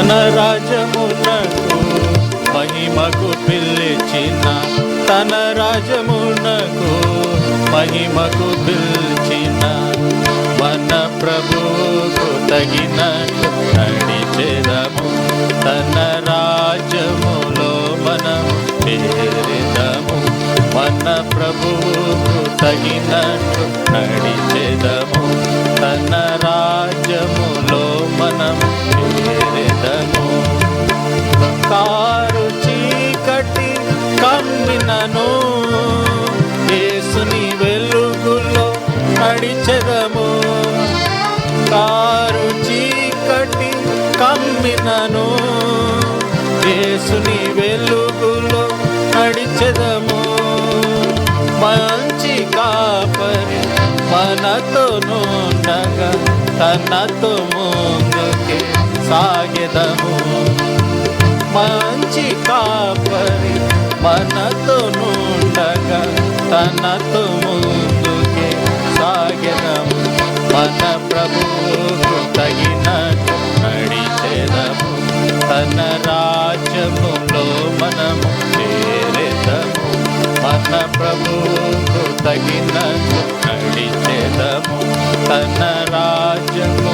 తన రాజమునకు మహిమకు పిలిచిన, తన రాజమునకు మహిమకు పిలిచిన మన ప్రభువుకు తగినట్లు నడిచెదము. తన రాజ్యములో మనము చేరెదము. మన ప్రభువుకు తగినట్లు నడిచెదము. తన రాజ్యములో మనము చేరెదము. కారు చీకటి కమ్మినను యేసుని వెలుగులో నడిచెదము. కారు చీకటి కమ్మినను యేసుని వెలుగులో నడిచెదము. మంచి కాపరి మనతోనుండగా తనతో ముందుకే సాగెదము. మంచి కాపరి మనతోనుండగా తనతో ముందుకే సాగెదము. మన ప్రభువుకు తగినట్టు నడిచెదము. తన రాజ్యములో మనము చేరెదము. మన ప్రభువుకు తగినట్టు నడిచెదము. తన రాజ్యం